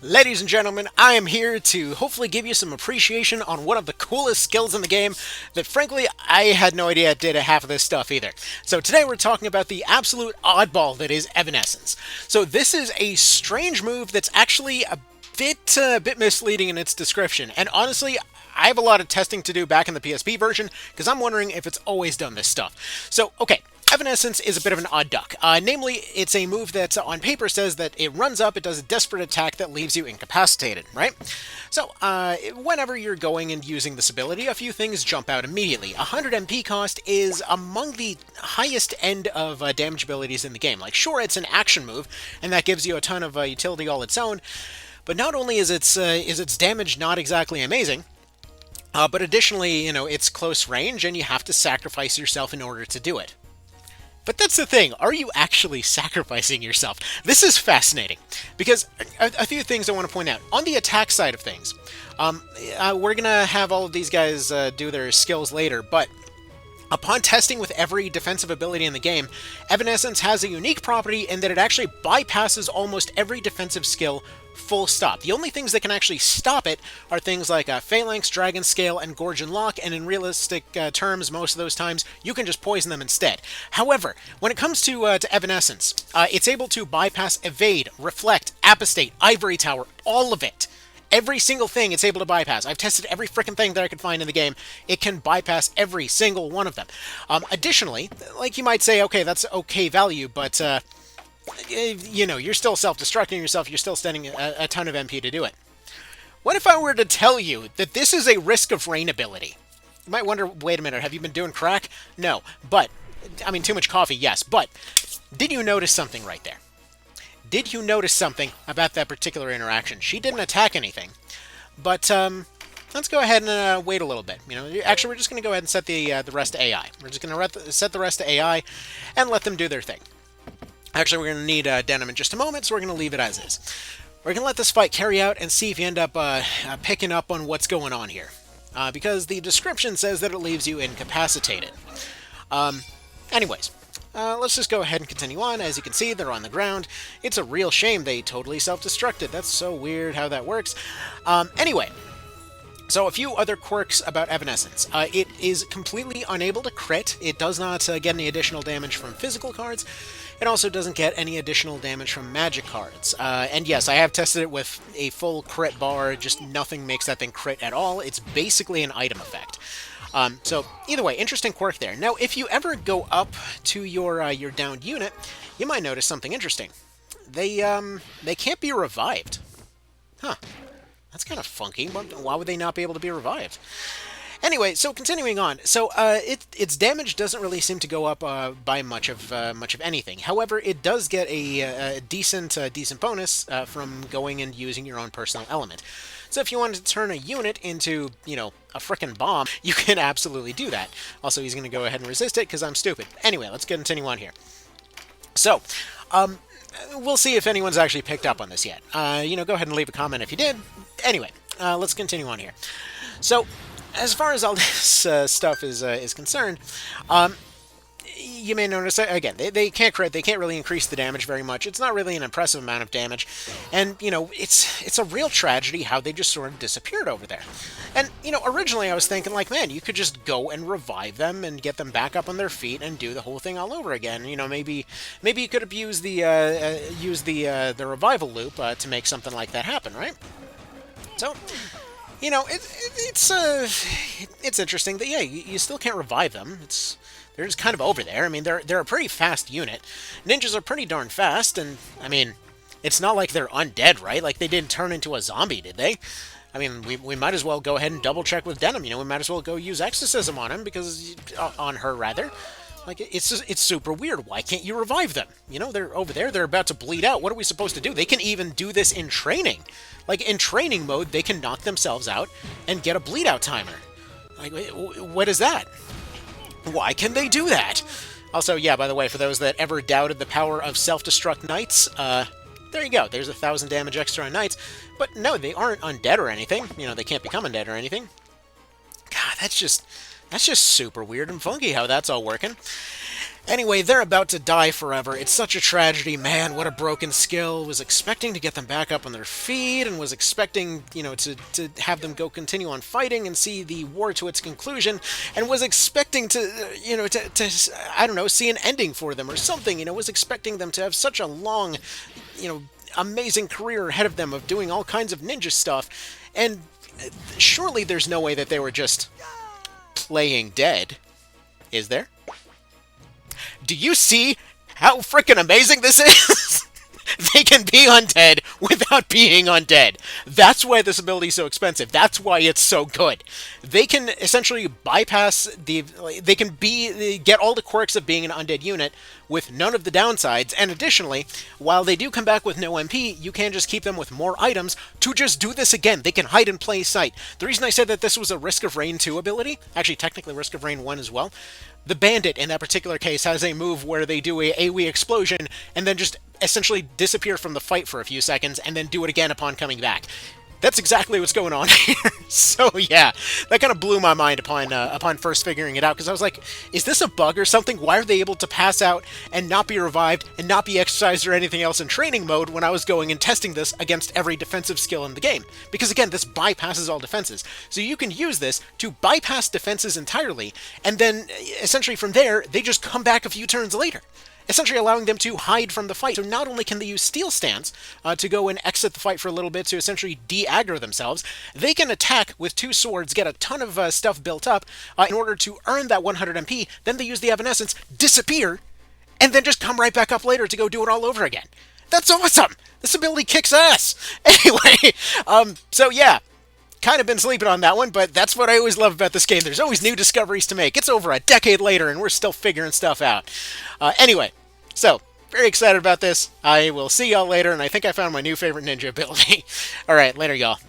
Ladies and gentlemen, I am here to hopefully give you some appreciation on one of the coolest skills in the game that frankly I had no idea did half of this stuff either. So today we're talking about the absolute oddball that is Evanescence. So this is a strange move that's actually a bit misleading in its description, and honestly I have a lot of testing to do back in the PSP version because I'm wondering if it's always done this stuff. So okay, Evanescence is a bit of an odd duck. Namely, it's a move that on paper says that it runs up, it does a desperate attack that leaves you incapacitated, right? So, whenever you're going and using this ability, a few things jump out immediately. 100 MP cost is among the highest end of damage abilities in the game. Like, sure, it's an action move, and that gives you a ton of utility all its own, but not only is its damage not exactly amazing, but additionally, it's close range, and you have to sacrifice yourself in order to do it. But that's the thing, are you actually sacrificing yourself? This is fascinating, because a few things I want to point out. On the attack side of things, we're going to have all of these guys do their skills later, but upon testing with every defensive ability in the game, Evanescence has a unique property in that it actually bypasses almost every defensive skill full stop. The only things that can actually stop it are things like Phalanx, Dragon Scale, and Gorgon Lock, and in realistic terms, most of those times, you can just poison them instead. However, when it comes to Evanescence, it's able to bypass Evade, Reflect, Apostate, Ivory Tower, all of it. Every single thing it's able to bypass. I've tested every frickin' thing that I could find in the game. It can bypass every single one of them. Additionally, like you might say, okay, that's okay value, but you're still self-destructing yourself, you're still spending a ton of MP to do it. What if I were to tell you that this is a Risk of Rain ability? You might wonder, wait a minute, have you been doing crack? No, but, I mean, too much coffee, yes, but did you notice something right there? Did you notice something about that particular interaction? She didn't attack anything, but let's go ahead and wait a little bit. Actually, we're just going to go ahead and set the rest to AI. We're just going to set the rest to AI and let them do their thing. Actually, we're going to need Denim in just a moment, so we're going to leave it as is. We're going to let this fight carry out and see if you end up picking up on what's going on here. Because the description says that it leaves you incapacitated. Anyways, let's just go ahead and continue on. As you can see, they're on the ground. It's a real shame they totally self-destructed. That's so weird how that works. Anyway, so a few other quirks about Evanescence. It is completely unable to crit. It does not get any additional damage from physical cards. It also doesn't get any additional damage from magic cards. And yes, I have tested it with a full crit bar, just nothing makes that thing crit at all. It's basically an item effect. So either way, interesting quirk there. Now, if you ever go up to your downed unit, you might notice something interesting. They can't be revived. Huh. That's kind of funky. Why would they not be able to be revived? Anyway, so continuing on, so its damage doesn't really seem to go up by much of anything. However, it does get a decent bonus from going and using your own personal element. So if you wanted to turn a unit into, a frickin' bomb, you can absolutely do that. Also, he's going to go ahead and resist it because I'm stupid. Anyway, let's continue on here. So, we'll see if anyone's actually picked up on this yet. Go ahead and leave a comment if you did. Anyway, let's continue on here. So, as far as all this stuff is concerned, you may notice that, again, they can't crit, they can't really increase the damage very much. It's not really an impressive amount of damage, and, it's a real tragedy how they just sort of disappeared over there. And, originally I was thinking, like, man, you could just go and revive them and get them back up on their feet and do the whole thing all over again. Maybe you could have used the revival loop to make something like that happen, right? So, it's interesting that, yeah, you still can't revive them. They're just kind of over there. I mean, they're a pretty fast unit. Ninjas are pretty darn fast, and, I mean, it's not like they're undead, right? Like, they didn't turn into a zombie, did they? I mean, we might as well go ahead and double-check with Denim. We might as well go use Exorcism on him, because... on her, rather. Like, it's super weird. Why can't you revive them? They're over there. They're about to bleed out. What are we supposed to do? They can even do this in training. Like, in training mode, they can knock themselves out and get a bleed-out timer. Like, what is that? Why can they do that? Also, yeah, by the way, for those that ever doubted the power of self-destruct knights, there you go. There's 1,000 damage extra on knights. But no, they aren't undead or anything. They can't become undead or anything. God, that's just super weird and funky how that's all working. Anyway, they're about to die forever. It's such a tragedy, man. What a broken skill. Was expecting to get them back up on their feet, and was expecting, to have them go continue on fighting and see the war to its conclusion, and was expecting to, I don't know, see an ending for them or something. Was expecting them to have such a long, amazing career ahead of them of doing all kinds of ninja stuff, and surely there's no way that they were just playing dead, is there? Do you see how freaking amazing this is? They can be undead without being undead. That's why this ability is so expensive. That's why it's so good. They can essentially bypass they can get all the quirks of being an undead unit with none of the downsides, and additionally, while they do come back with no MP, you can just keep them with more items to just do this again. They can hide in plain sight. The reason I said that this was a Risk of Rain 2 ability, actually technically Risk of Rain 1 as well, the Bandit in that particular case has a move where they do a AoE explosion and then just essentially disappear from the fight for a few seconds and then do it again upon coming back. That's exactly what's going on here. So yeah, that kind of blew my mind upon first figuring it out, because I was like, is this a bug or something? Why are they able to pass out and not be revived and not be exercised or anything else in training mode when I was going and testing this against every defensive skill in the game? Because again, this bypasses all defenses. So you can use this to bypass defenses entirely, and then essentially from there, they just come back a few turns later, essentially allowing them to hide from the fight. So not only can they use Steel Stance to go and exit the fight for a little bit to essentially de-aggro themselves, they can attack with 2 swords, get a ton of stuff built up in order to earn that 100 MP, then they use the Evanescence, disappear, and then just come right back up later to go do it all over again. That's awesome! This ability kicks ass! Anyway, so yeah, kind of been sleeping on that one, but that's what I always love about this game. There's always new discoveries to make. It's over a decade later, and we're still figuring stuff out. Anyway, so, very excited about this. I will see y'all later, and I think I found my new favorite ninja ability. Alright, later, y'all.